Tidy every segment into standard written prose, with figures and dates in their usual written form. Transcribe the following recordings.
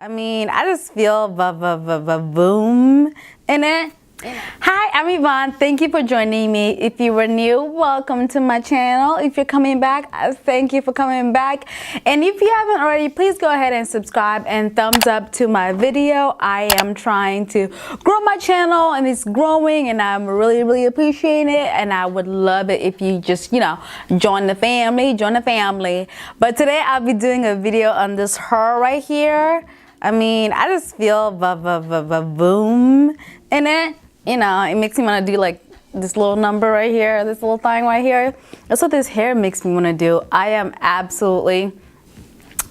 I mean, I just feel boom in it. Hi, I'm Yvonne. Thank you for joining me. If you were new, welcome to my channel. If you're coming back, thank you for coming back. And if you haven't already, please go ahead and subscribe and thumbs up to my video. I am trying to grow my channel and it's growing and I'm really appreciating it. And I would love it if you just, join the family. But today I'll be doing a video on this hair right here. I mean, I just feel boom in it. It makes me want to do like this little number right here, this little thing right here. That's what this hair makes me want to do. I am absolutely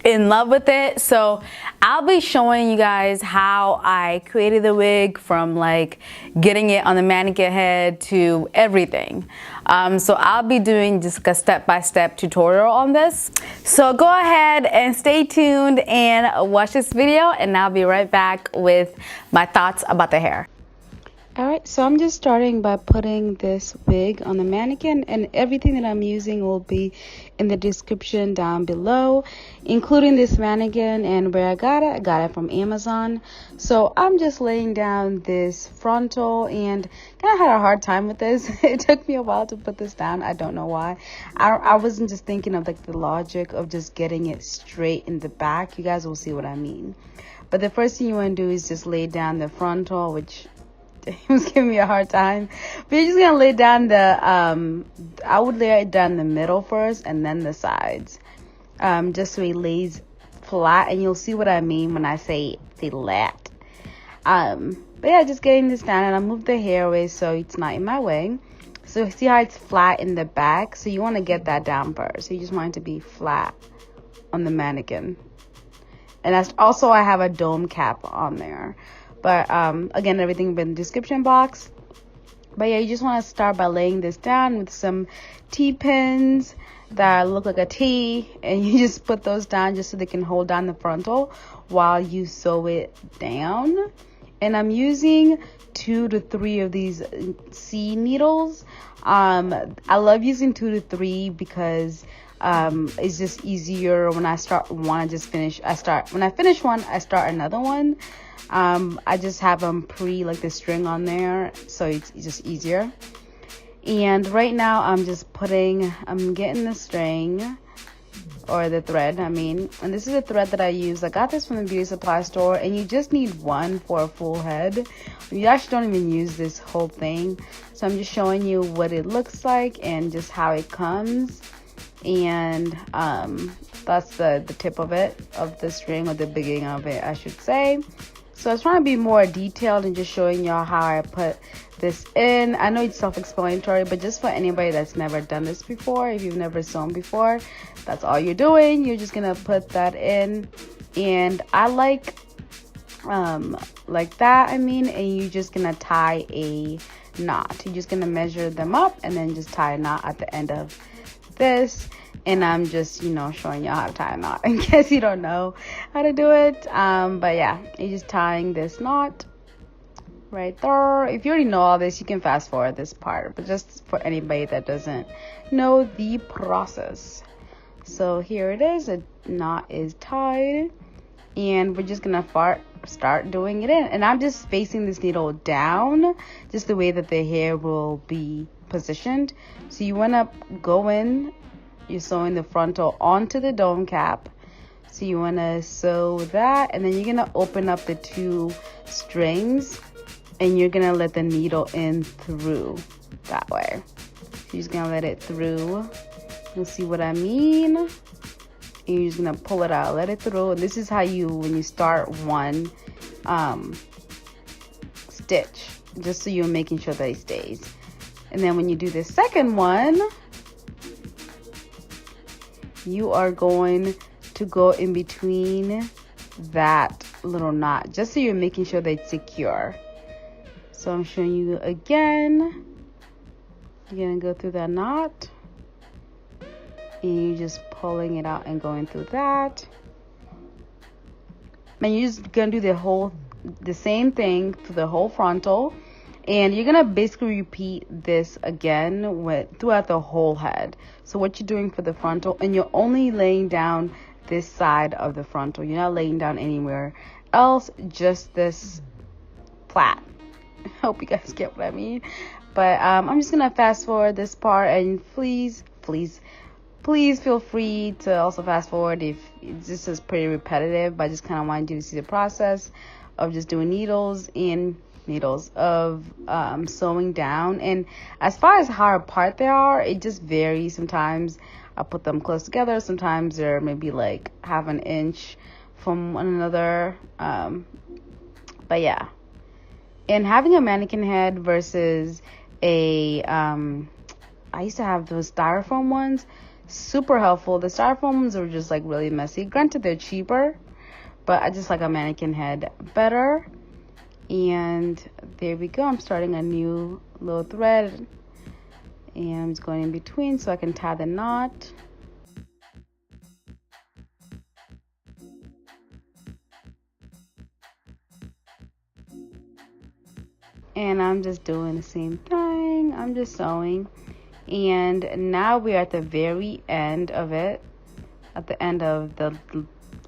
in love with it. So I'll be showing you guys how I created the wig, from like getting it on the mannequin head to everything. So I'll be doing just a step-by-step tutorial on this. So go ahead and stay tuned and watch this video, and I'll be right back with my thoughts about the hair. Alright, so I'm just starting by putting this wig on the mannequin, and everything that I'm using will be in the description down below, including this mannequin and where I got it. I got it from Amazon. So I'm just laying down this frontal, and kind of had a hard time with this. It took me a while to put this down. I don't know why. I wasn't just thinking of like the logic of just getting it straight in the back. You guys will see what I mean. But the first thing you want to do is just lay down the frontal, which he was giving me a hard time. But you're just gonna lay down the I would lay it down the middle first and then the sides, just so it lays flat, and you'll see what I mean when I say flat. But yeah, just getting this down, and I moved the hair away so it's not in my way. So see how it's flat in the back? So you want to get that down first. So you just want it to be flat on the mannequin. And that's also, I have a dome cap on there. But again, everything will be in the description box. But yeah, you just want to start by laying this down with some T-pins that look like a T, and you just put those down just so they can hold down the frontal while you sew it down. And I'm using 2 to 3 of these C needles. I love using 2 to 3 because it's just easier when I start one. When I finish one, I start another one. I just have them like the string on there, so it's just easier. And right now I'm getting the string, or the thread, and this is a thread that I use. I got this from the beauty supply store, and you just need one for a full head. You actually don't even use this whole thing. So I'm just showing you what it looks like and just how it comes. And that's the tip of it, of the string, or the beginning of it, I should say. So I was trying to be more detailed and just showing y'all how I put this in. I know it's self-explanatory, but just for anybody that's never done this before, if you've never sewn before, that's all you're doing. You're just gonna put that in, and I like that. And you're just gonna tie a knot. You're just gonna measure them up and then just tie a knot at the end of this. And I'm just showing y'all how to tie a knot in case you don't know how to do it. But yeah, you're just tying this knot right there. If you already know all this, you can fast forward this part, but just for anybody that doesn't know the process. So here it is, a knot is tied, and we're just gonna start doing it in. And I'm just facing this needle down, just the way that the hair will be positioned. So you want to go in, you're sewing the frontal onto the dome cap. So you want to sew that, and then you're going to open up the 2 strings, and you're going to let the needle in through that way. So you're just going to let it through. You'll see what I mean. And you're just going to pull it out, let it through. And this is how when you start one stitch, just so you're making sure that it stays. And then when you do the second one, you are going to go in between that little knot, just so you're making sure that it's secure. So I'm showing you again. You're gonna go through that knot, and you're just pulling it out and going through that. And you're just gonna do the same thing for the whole frontal. And you're gonna basically repeat this again throughout the whole head. So what you're doing for the frontal, and you're only laying down this side of the frontal. You're not laying down anywhere else, just this flat. I hope you guys get what I mean. But I'm just gonna fast forward this part, and please feel free to also fast forward if this is pretty repetitive, but I just kind of wanted you to see the process of just doing needles of sewing down. And as far as how apart they are, it just varies. Sometimes I put them close together, sometimes they're maybe like half an inch from one another. But yeah, and having a mannequin head versus a I used to have those styrofoam ones, super helpful. The styrofoam ones are just like really messy. Granted, they're cheaper, but I just like a mannequin head better. And there we go. I'm starting a new little thread, and I'm just going in between so I can tie the knot. And I'm just doing the same thing. I'm just sewing. And now we're at the very end of it, at the end of the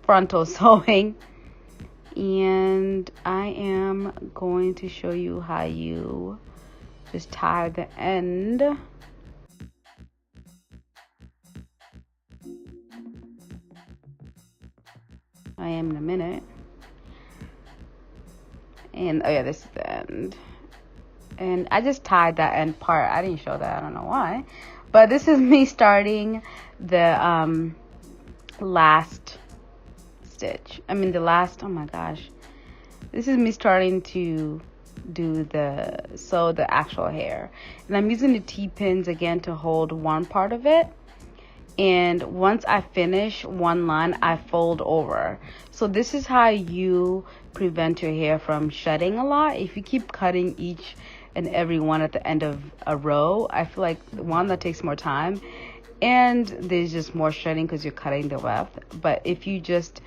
frontal sewing. And I am going to show you how you just tie the end. I am in a minute. And oh yeah, this is the end. And I just tied that end part. I didn't show that. I don't know why. But this is me starting the last stitch. I mean the last, oh my gosh. This is me starting to sew the actual hair. And I'm using the T-pins again to hold one part of it. And once I finish one line, I fold over. So this is how you prevent your hair from shedding a lot. If you keep cutting each and every one at the end of a row, I feel like one, that takes more time, and there's just more shedding because you're cutting the weft. But if you just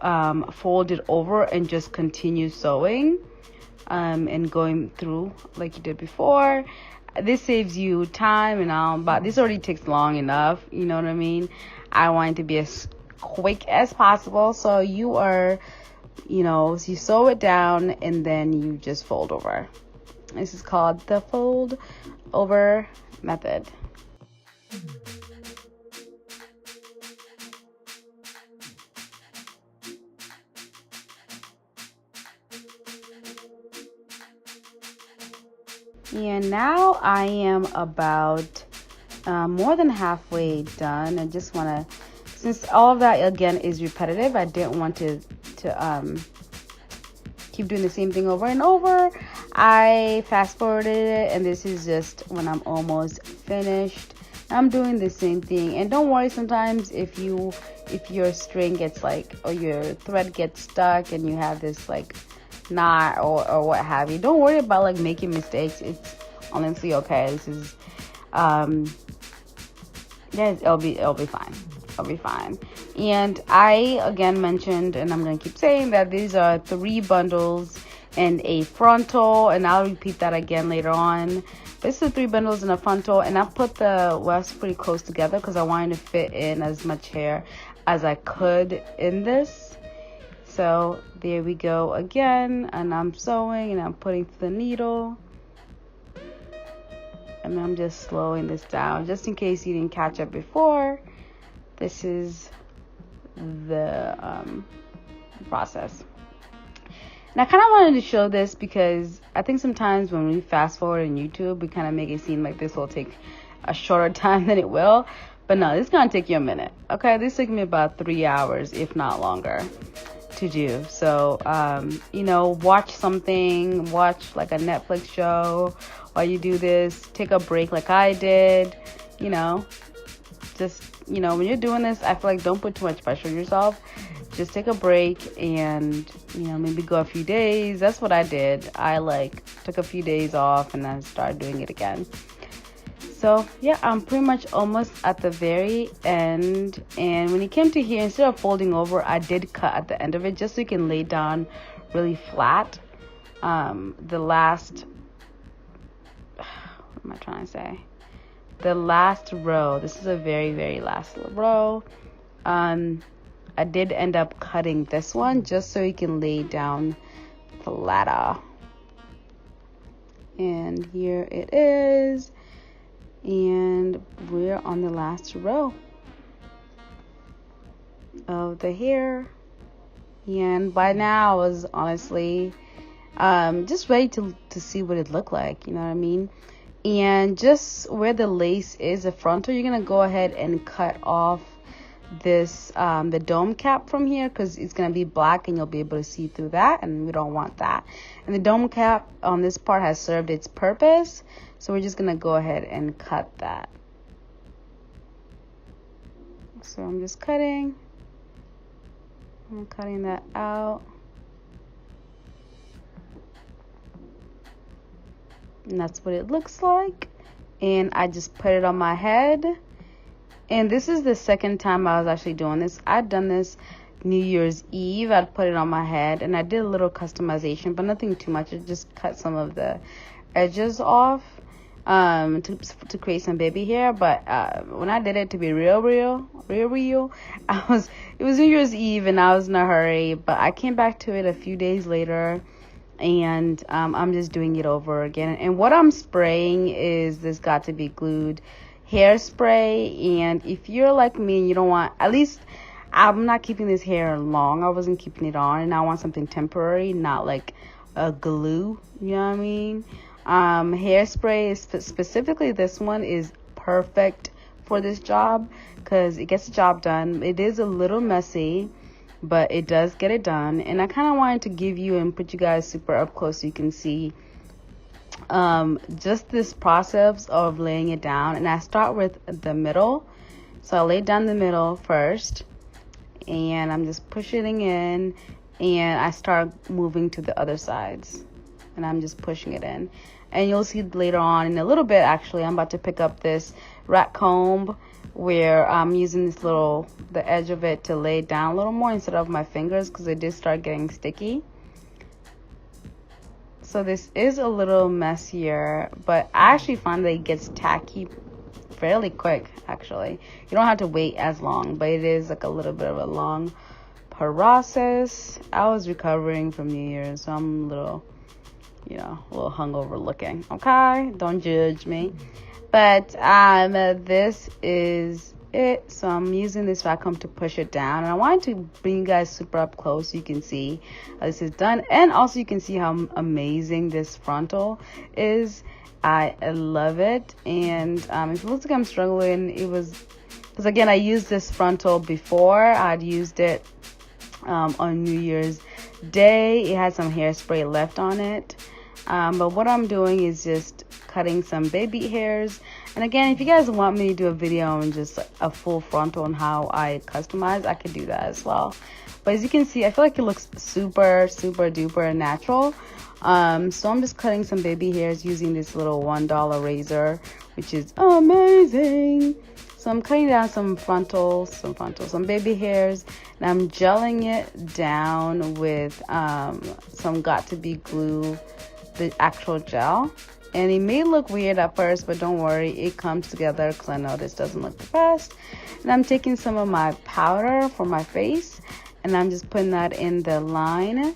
fold it over and just continue sewing and going through like you did before, this saves you time and all. But this already takes long enough, you know what I mean? I want it to be as quick as possible. So you are, so you sew it down and then you just fold over. This is called the fold over method. And now I am about more than halfway done. I just want to, since all of that again is repetitive, I didn't want to keep doing the same thing over and over. I fast forwarded it, and this is just when I'm almost finished. I'm doing the same thing. And don't worry, sometimes if your string gets like, or your thread gets stuck and you have this like knot or what have you, don't worry about like making mistakes. It's honestly okay. This is it'll be fine. It'll be fine. And I again mentioned, and I'm gonna keep saying, that these are 3 bundles and a frontal, and I'll repeat that again later on. This is 3 bundles and a frontal, and I put the wefts pretty close together because I wanted to fit in as much hair as I could in this. So there we go again, and I'm sewing and I'm putting through the needle, and I'm just slowing this down just in case you didn't catch up before. This is the process. And I kind of wanted to show this because I think sometimes when we fast forward in YouTube, we kind of make it seem like this will take a shorter time than it will. But no, this is going to take you a minute. Okay, this took me about 3 hours, if not longer, to do. So, watch something, watch like a Netflix show while you do this. Take a break like I did, just, when you're doing this, I feel like don't put too much pressure on yourself. Just take a break and, maybe go a few days. That's what I did. I took a few days off and then started doing it again. So yeah, I'm pretty much almost at the very end. And when it came to here, instead of folding over, I did cut at the end of it just so you can lay down really flat. The last, what am I trying to say? The last row. This is a very, very last row. I did end up cutting this one just so you can lay down flatter. And here it is, and we're on the last row of the hair. And by now I was honestly just ready to see what it looked like, you know what I mean? And just where the lace is, the frontal, you're gonna go ahead and cut off this the dome cap from here, because it's going to be black and you'll be able to see through that, and we don't want that. And the dome cap on this part has served its purpose, so we're just going to go ahead and cut that. So I'm just cutting that out, and that's what it looks like. And I just put it on my head. And this is the second time I was actually doing this. I'd done this New Year's Eve. I'd put it on my head, and I did a little customization, but nothing too much. I just cut some of the edges off to create some baby hair. But when I did it, to be real, it was New Year's Eve, and I was in a hurry. But I came back to it a few days later, and I'm just doing it over again. And what I'm spraying is this Got to Be Glued hairspray. And if you're like me and you don't want, at least I'm not keeping this hair long, I wasn't keeping it on, and I want something temporary, not like a glue, you know what I mean? Hairspray is specifically this one is perfect for this job because it gets the job done. It is a little messy, but it does get it done. And I kind of wanted to give you and put you guys super up close so you can see just this process of laying it down. And I start with the middle, so I lay down the middle first, and I'm just pushing in, and I start moving to the other sides, and I'm just pushing it in. And you'll see later on in a little bit, actually, I'm about to pick up this rat comb where I'm using the edge of it to lay it down a little more instead of my fingers, because it did start getting sticky. So this is a little messier, but I actually find that it gets tacky fairly quick, actually. You don't have to wait as long, but it is like a little bit of a long process. I was recovering from New Year's, so I'm a little hungover looking, okay? Don't judge me. But this is it. So I'm using this vacuum to push it down, and I wanted to bring you guys super up close so you can see how this is done, and also you can see how amazing this frontal is. I love it. And if it looks like I'm struggling, it was because, again, I used this frontal before. I'd used it on New Year's Day. It had some hairspray left on it, but what I'm doing is just cutting some baby hairs. And again, if you guys want me to do a video on just a full frontal on how I customize, I could do that as well. But as you can see, I feel like it looks super duper natural. So I'm just cutting some baby hairs using this little $1 razor, which is amazing. So I'm cutting down some baby hairs, and I'm gelling it down with some Got to Be glue, the actual gel. And it may look weird at first, but don't worry, it comes together, because I know this doesn't look the best. And I'm taking some of my powder for my face, and I'm just putting that in the line.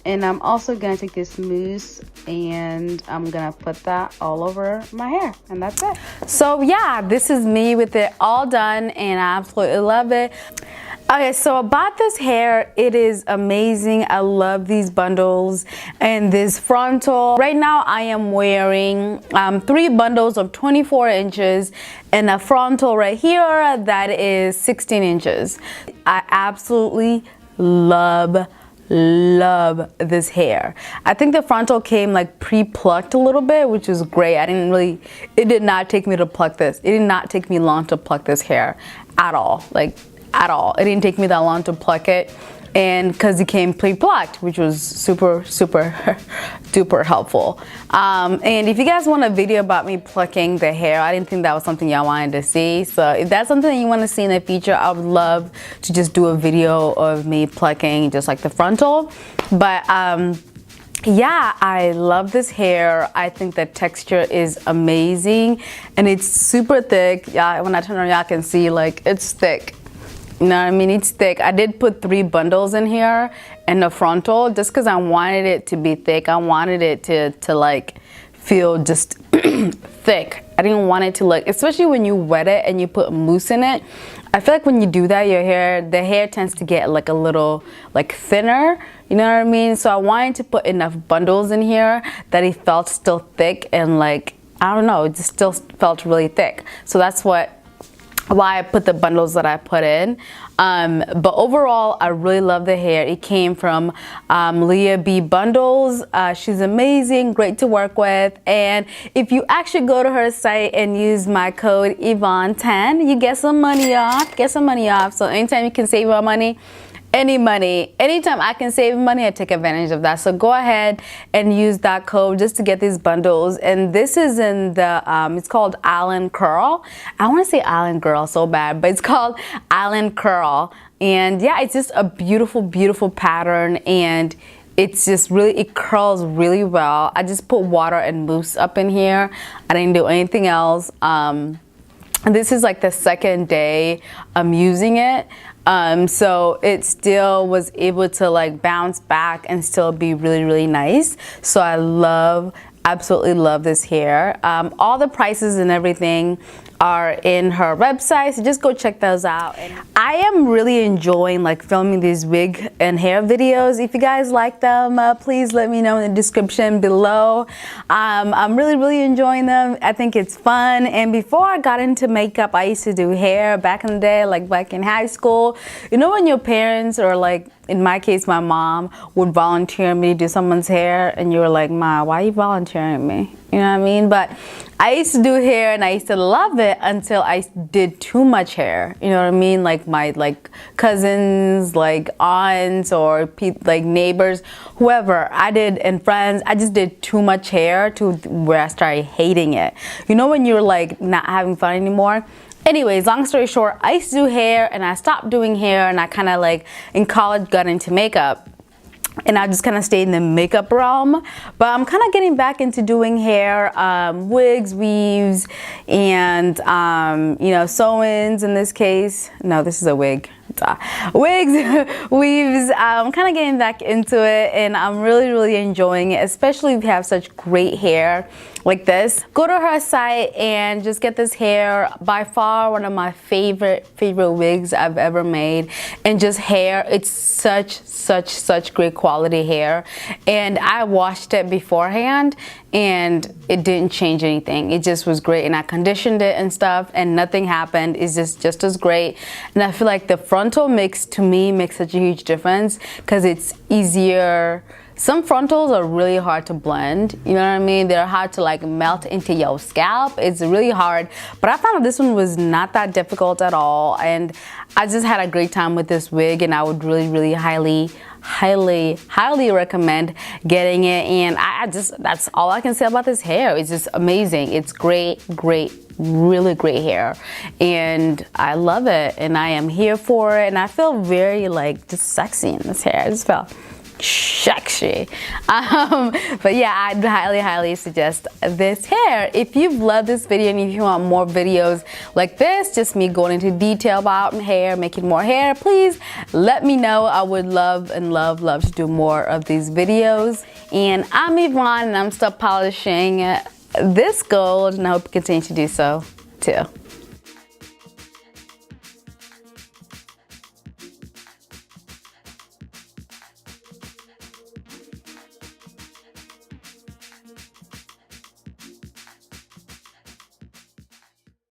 And I'm also going to take this mousse, and I'm going to put that all over my hair, and that's it. So yeah, this is me with it all done, and I absolutely love it. Okay, so about this hair, it is amazing. I love these bundles and this frontal. Right now, I am wearing 3 bundles of 24 inches and a frontal right here that is 16 inches. I absolutely love this hair. I think the frontal came like pre-plucked a little bit, which is great. It did not take me to pluck this. It did not take me long to pluck this hair at all. At all. It didn't take me that long to pluck it, and because it came pre-plucked, which was super duper helpful. And if you guys want a video about me plucking the hair, I didn't think that was something y'all wanted to see. So if that's something you want to see in the future, I would love to just do a video of me plucking just like the frontal. But yeah, I love this hair. I think the texture is amazing, and it's super thick. Yeah, when I turn around, y'all can see like it's thick. You know what I mean? It's thick. I did put 3 bundles in here in the frontal just because I wanted it to be thick. I wanted it to like feel just thick. I didn't want it to look, especially when you wet it and you put mousse in it. I feel like when you do that, the hair tends to get like a little like thinner. You know what I mean? So I wanted to put enough bundles in here that it felt still thick and like, I don't know, it just still felt really thick. So that's why I put the bundles that I put in. But overall, I really love the hair. It came from Leah B Bundles. She's amazing, great to work with. And if you actually go to her site and use my code Yvonne10, you get some money off. So anytime you can save more money, anytime I can save money, I take advantage of that. So go ahead and use that code just to get these bundles. And this is in the it's called Island Curl. I want to say Island Girl so bad, but it's called Island Curl. And yeah, it's just a beautiful pattern, and it's just really, it curls really well. I just put water and mousse up in here. I didn't do anything else. And this is like the second day I'm using it. So it still was able to like bounce back and still be really nice. So I absolutely love this hair. All the prices and everything are in her website, so just go check those out. And I am really enjoying like filming these wig and hair videos. If you guys like them, please let me know in the description below. I'm really enjoying them. I think it's fun. And before I got into makeup, I used to do hair back in the day, like back in high school. You know when your parents, or like in my case my mom, would volunteer me to do someone's hair, and you were like, Ma, why are you volunteering me? You know what I mean? But I used to do hair and I used to love it until I did too much hair. You know what I mean? Like my cousins, like aunts, or like neighbors, whoever I did, and friends, I just did too much hair to where I started hating it. You know when you're like not having fun anymore? Anyways, long story short, I used to do hair and I stopped doing hair, and I kind of like in college got into makeup. And I just kind of stayed in the makeup realm, but I'm kind of getting back into doing hair, wigs, weaves, and you know, sew-ins in this case. No, this is a wig. Wigs, weaves. I'm kind of getting back into it, and I'm really enjoying it, especially if you have such great hair like this. Go to her site and just get this hair. By far one of my favorite wigs I've ever made. And just hair, it's such great quality hair. And I washed it beforehand and it didn't change anything. It just was great, and I conditioned it and stuff, and nothing happened. It's just as great. And I feel like the frontal makes such a huge difference because it's easier. Some frontals are really hard to blend, you know what I mean? They're hard to like melt into your scalp. It's really hard, but I found that this one was not that difficult at all, and I just had a great time with this wig, and I would really highly recommend getting it. And that's all I can say about this hair. It's just amazing. It's great, really great hair, and I love it, and I am here for it, and I feel very like just sexy in this hair. I just felt sexy. But yeah, I'd highly suggest this hair. If you've loved this video and if you want more videos like this, just me going into detail about hair, making more hair, please let me know. I would love to do more of these videos. And I'm Yvonne, and I'm still polishing this gold, and I hope you continue to do so too.